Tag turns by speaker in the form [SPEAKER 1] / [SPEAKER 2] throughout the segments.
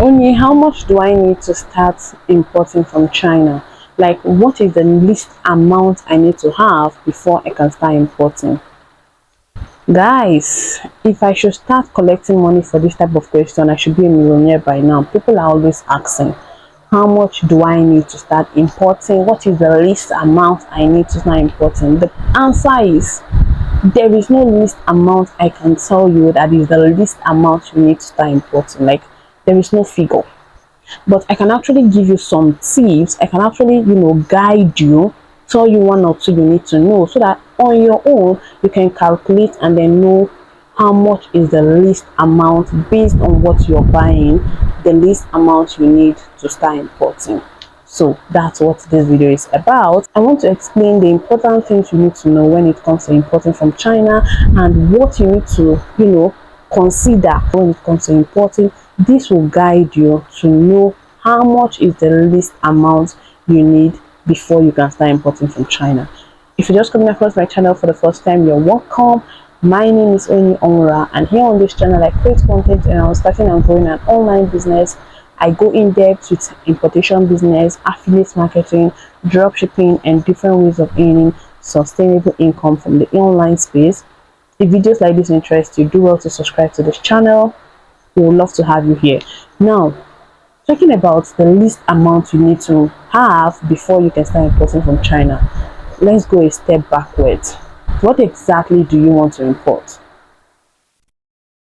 [SPEAKER 1] Only how much do I need to start importing from China? Like, what is the least amount I need to have before I can start importing? Guys, if I should start collecting money for this type of question, I should be a millionaire by now. People are always asking, how much do I need to start importing? What is the least amount I need to start importing? The answer is, there is no least amount I can tell you that is the least amount you need to start importing. Like, there is no figure. But I can actually give you some tips. I can actually, guide you, tell you one or two you need to know, so that on your own you can calculate and then know how much is the least amount based on what you're buying, the least amount you need to start importing. So that's what this video is about. I want to explain the important things you need to know when it comes to importing from China, and what you need to, consider when it comes to importing. This will guide you to know how much is the least amount you need before you can start importing from China. If you're just coming across my channel for the first time, you're welcome. My name is Oni Onra, and here on this channel I create content around starting and growing an online business. I go in depth with importation business, affiliate marketing, drop shipping, and different ways of earning sustainable income from the online space. If videos like this interest you, do well to subscribe to this channel. We would love to have you here. Now, talking about the least amount you need to have before you can start importing from China, let's go a step backwards. What exactly do you want to import?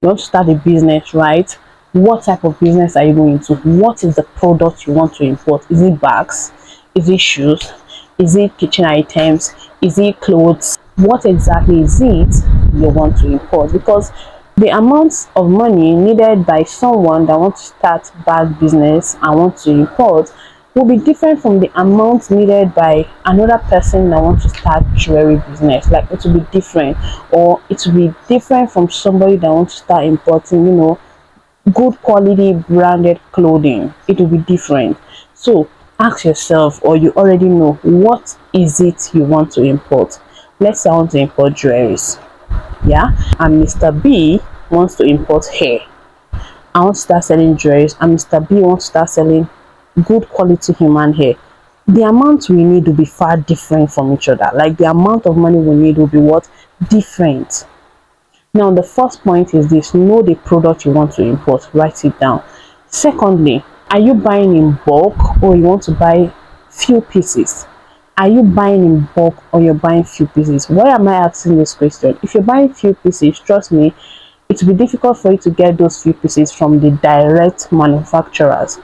[SPEAKER 1] You want to start a business, right? What type of business are you going to? What is the product you want to import? Is it bags? Is it shoes? Is it kitchen items? Is it clothes? What exactly is it you want to import? Because the amount of money needed by someone that wants to start bag business and wants to import will be different from the amount needed by another person that wants to start jewelry business. Like, it will be different, or it will be different from somebody that wants to start importing, good quality branded clothing. It will be different. So ask yourself, or you already know, what is it you want to import? Let's say I want to import jewelries, and Mr. B wants to import hair. I want to start selling jewelries, and Mr. B wants to start selling good quality human hair. The amount we need will be far different from each other. Like, the amount of money we need will be different. Now, the first point is this: know the product you want to import. Write it down. Secondly, are you buying in bulk, or you want to buy few pieces? Are you buying in bulk, or you're buying few pieces? Why am I asking this question? If you're buying few pieces, trust me, it will be difficult for you to get those few pieces from the direct manufacturers.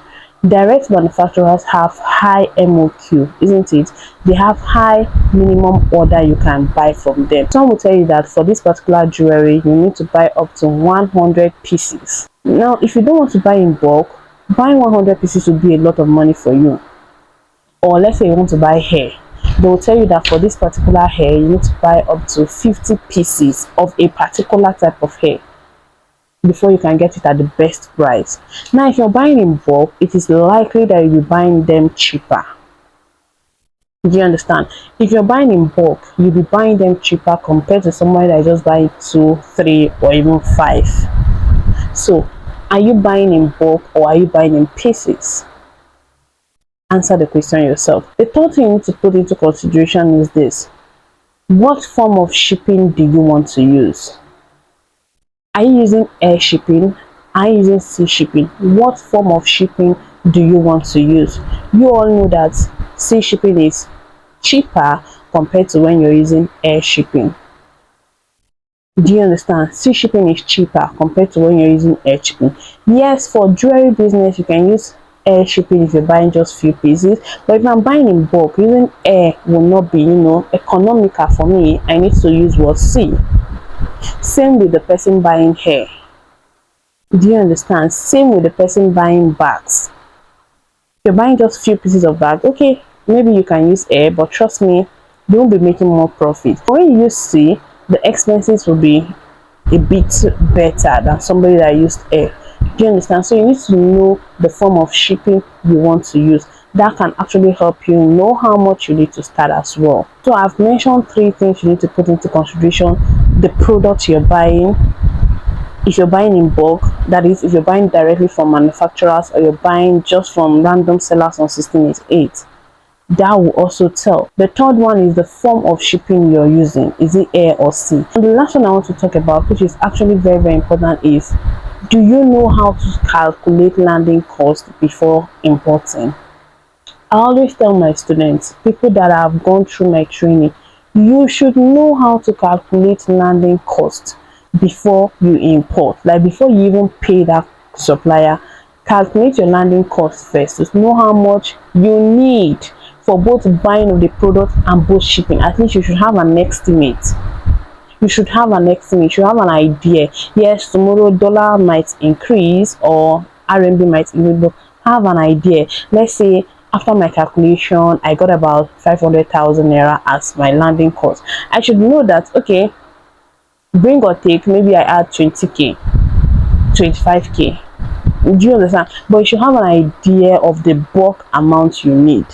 [SPEAKER 1] Direct manufacturers have high MOQ, isn't it? They have high minimum order you can buy from them. Some will tell you that for this particular jewelry you need to buy up to 100 pieces. Now, if you don't want to buy in bulk, buying 100 pieces would be a lot of money for you. Or let's say you want to buy hair, they will tell you that for this particular hair you need to buy up to 50 pieces of a particular type of hair before you can get it at the best price. Now, if you're buying in bulk, it is likely that you'll be buying them cheaper. Do you understand? If you're buying in bulk, you'll be buying them cheaper compared to somebody that is just buying 2, 3, or even 5. So, are you buying in bulk, or are you buying in pieces? Answer the question yourself. The third thing you need to put into consideration is this: what form of shipping do you want to use? Are you using air shipping? Are you using sea shipping? What form of shipping do you want to use? You all know that sea shipping is cheaper compared to when you're using air shipping. Do you understand? Sea shipping is cheaper compared to when you're using air shipping. Yes, for jewelry business you can use air shipping if you're buying just few pieces, but if I'm buying in bulk, using air will not be economical for me. I need to use sea. Same with the person buying hair. Do you understand? Same with the person buying bags. If you're buying just few pieces of bag, okay, maybe you can use air, but trust me, you won't be making more profit. When you use sea, the expenses will be a bit better than somebody that used air. Do you understand? So you need to know the form of shipping you want to use. That can actually help you know how much you need to start as well. So I've mentioned 3 things you need to put into consideration: the product you're buying, If you're buying in bulk, that is, if you're buying directly from manufacturers or you're buying just from random sellers on 1688, that will also tell. The third one is the form of shipping you're using. Is it air or sea? And the last one I want to talk about, which is actually very, very important, is do you know how to calculate landing cost before importing? I always tell my students, people that have gone through my training, you should know how to calculate landing cost before you import. Like before you even pay that supplier, calculate your landing cost first to know how much you need for both buying of the product and both shipping. At least you should have an estimate. You should have an estimate. You should have an idea. Yes, tomorrow dollar might increase or RMB might increase, but have an idea. Let's say after my calculation, I got about 500,000 naira as my landing cost. I should know that, okay, bring or take, maybe I add 20k, 25k. Do you understand? But you should have an idea of the bulk amount you need.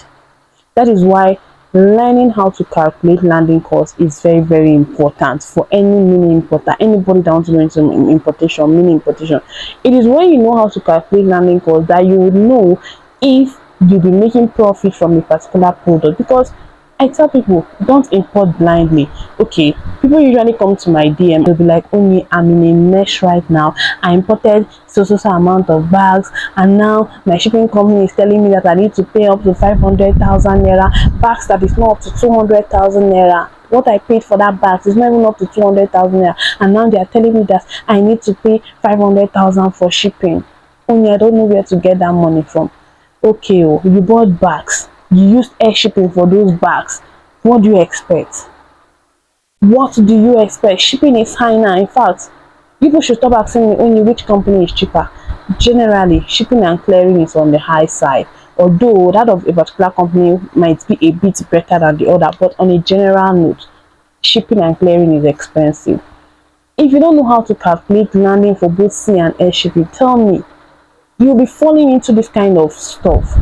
[SPEAKER 1] That is why learning how to calculate landing cost is very, very important for any mini importer, anybody that wants to go into importation, mini importation. It is when you know how to calculate landing cost that you would know if you'll be making profit from a particular product. Because I tell people, don't import blindly. Okay, people usually come to my DM, they'll be like, only I'm in a mess right now. I imported so amount of bags, and now my shipping company is telling me that I need to pay up to 500,000 naira. Bags that is not up to 200,000 naira. What I paid for that bag is not even up to 200,000 naira, and now they are telling me that I need to pay 500,000 for shipping. Only I don't know where to get that money from. Okay, oh, you bought bags, you used air shipping for those bags. What do you expect? What do you expect? Shipping is high now. In fact, people should stop asking me only which company is cheaper. Generally, shipping and clearing is on the high side, although that of a particular company might be a bit better than the other. But on a general note, shipping and clearing is expensive. If you don't know how to calculate landing for both sea and air shipping, tell me, you'll be falling into this kind of stuff.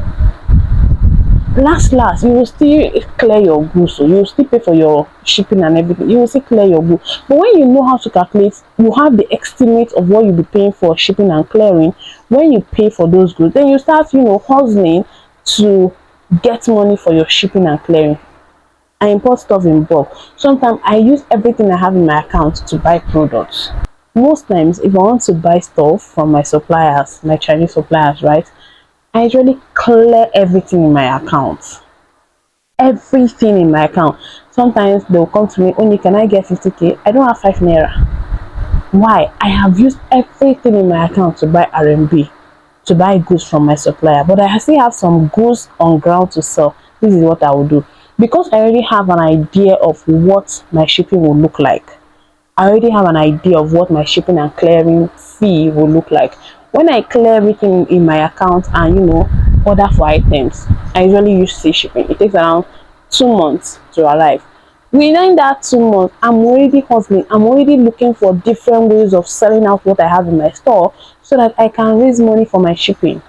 [SPEAKER 1] Last, you will still clear your goods, so you will still pay for your shipping and everything. You will still clear your goods. But when you know how to calculate, you have the estimate of what you'll be paying for shipping and clearing. When you pay for those goods, then you start, hustling to get money for your shipping and clearing. I import stuff in bulk. Sometimes I use everything I have in my account to buy products. Most times, if I want to buy stuff from my suppliers, my Chinese suppliers, right, I usually clear everything in my account. Everything in my account. Sometimes they'll come to me, only can I get 50k? I don't have 5 naira. Why? I have used everything in my account to buy RMB, to buy goods from my supplier. But I still have some goods on ground to sell. This is what I will do. Because I already have an idea of what my shipping will look like. I already have an idea of what my shipping and clearing fee will look like. When I clear everything in my account and order for items, I usually use sea shipping. It takes around 2 months to arrive. Within that 2 months, I'm already hustling. I'm already looking for different ways of selling out what I have in my store so that I can raise money for my shipping.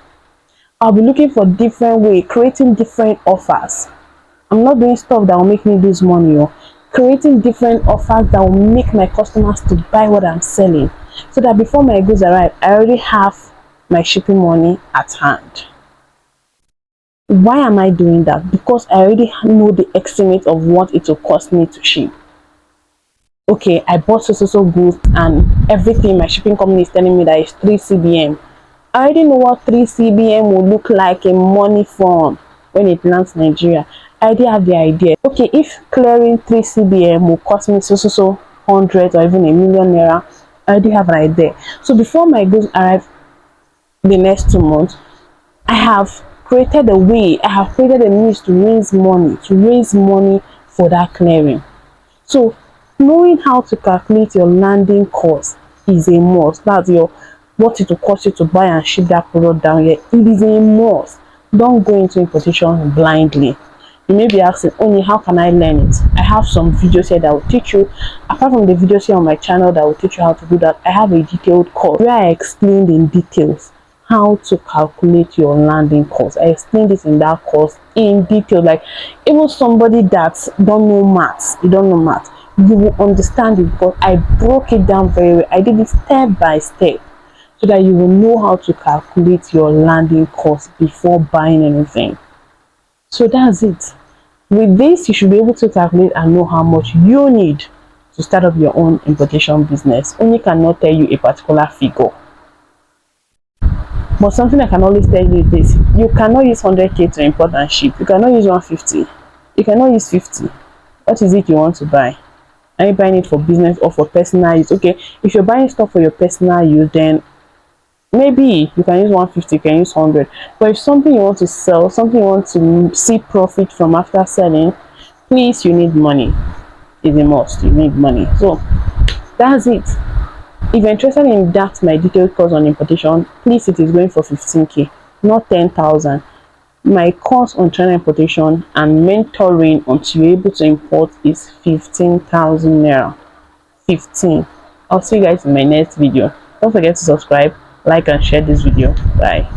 [SPEAKER 1] I'll be looking for different ways, creating different offers. I'm not doing stuff that will make me lose money, creating different offers that will make my customers to buy what I'm selling, so that before my goods arrive, I already have my shipping money at hand. Why am I doing that? Because I already know the estimate of what it will cost me to ship. Okay, I bought so goods and everything my shipping company is telling me that is 3 CBM. I already know what 3 CBM will look like in money form when it lands Nigeria. I already have the idea. Okay, if clearing 3 CBM will cost me so 100 or even a million naira, I already have an idea. So before my goods arrive the next 2 months, I have created a way, I have created a means to raise money for that clearing. So knowing how to calculate your landing cost is a must. That's what it will cost you to buy and ship that product down here. It is a must. Don't go into importation blindly. You may be asking, only how can I learn it? I have some videos here that will teach you. Apart from the videos here on my channel that will teach you how to do that, I have a detailed course where I explained in details how to calculate your landing cost. I explained it in that course in detail. Like even somebody that don't know maths, you don't know math, you will understand it, but I broke it down very well. I did it step by step so that you will know how to calculate your landing cost before buying anything. So that's it. With this, you should be able to calculate and know how much you need to start up your own importation business. Only cannot tell you a particular figure. But something I can always tell you is this: you cannot use 100k to import and ship. You cannot use 150. You cannot use 50. What is it you want to buy? Are you buying it for business or for personal use? Okay, if you're buying stuff for your personal use, then maybe you can use 150, you can use 100. But if something you want to sell, something you want to see profit from after selling, please, you need money. It's a must. You need money. So that's it. If you're interested in that, my detailed course on importation, please, it is going for 15k, not 10,000. My course on China importation and mentoring until you're able to import is 15,000 naira. 15. I'll see you guys in my next video. Don't forget to subscribe, like, and share this video. Bye.